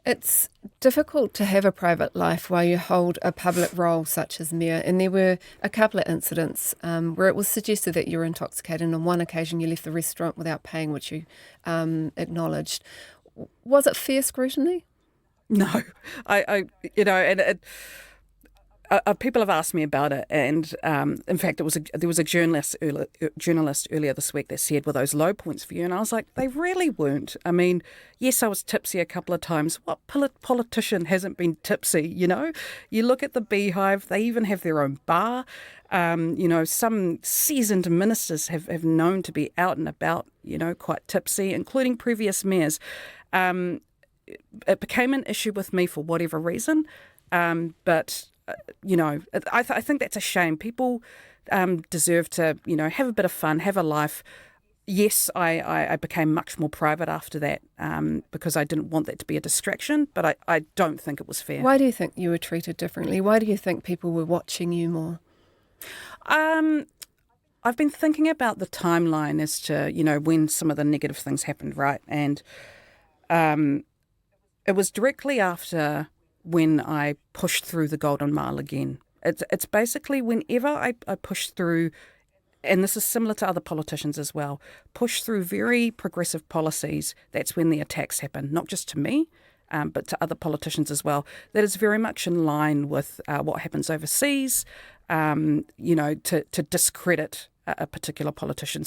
It's difficult to have a private life while you hold a public role such as mayor. And there were a couple of incidents where it was suggested that you were intoxicated. And on one occasion, you left the restaurant without paying, which you acknowledged. Was it fair scrutiny? No, and people have asked me about it, and in fact, there was a journalist earlier this week that said, "Were those low points for you?" And I was like, "They really weren't." I mean, yes, I was tipsy a couple of times. What politician hasn't been tipsy? You look at the Beehive; they even have their own bar. Some seasoned ministers have known to be out and about, quite tipsy, including previous mayors. It became an issue with me for whatever reason, but. I think that's a shame. People deserve to, have a bit of fun, have a life. Yes, I became much more private after that because I didn't want that to be a distraction, but I don't think it was fair. Why do you think you were treated differently? Why do you think people were watching you more? I've been thinking about the timeline as to, when some of the negative things happened, right? And it was directly after when I pushed through the Golden Mile again. It's basically whenever I push through, and this is similar to other politicians as well, push through very progressive policies, that's when the attacks happen, not just to me, but to other politicians as well. That is very much in line with what happens overseas, to discredit a particular politician.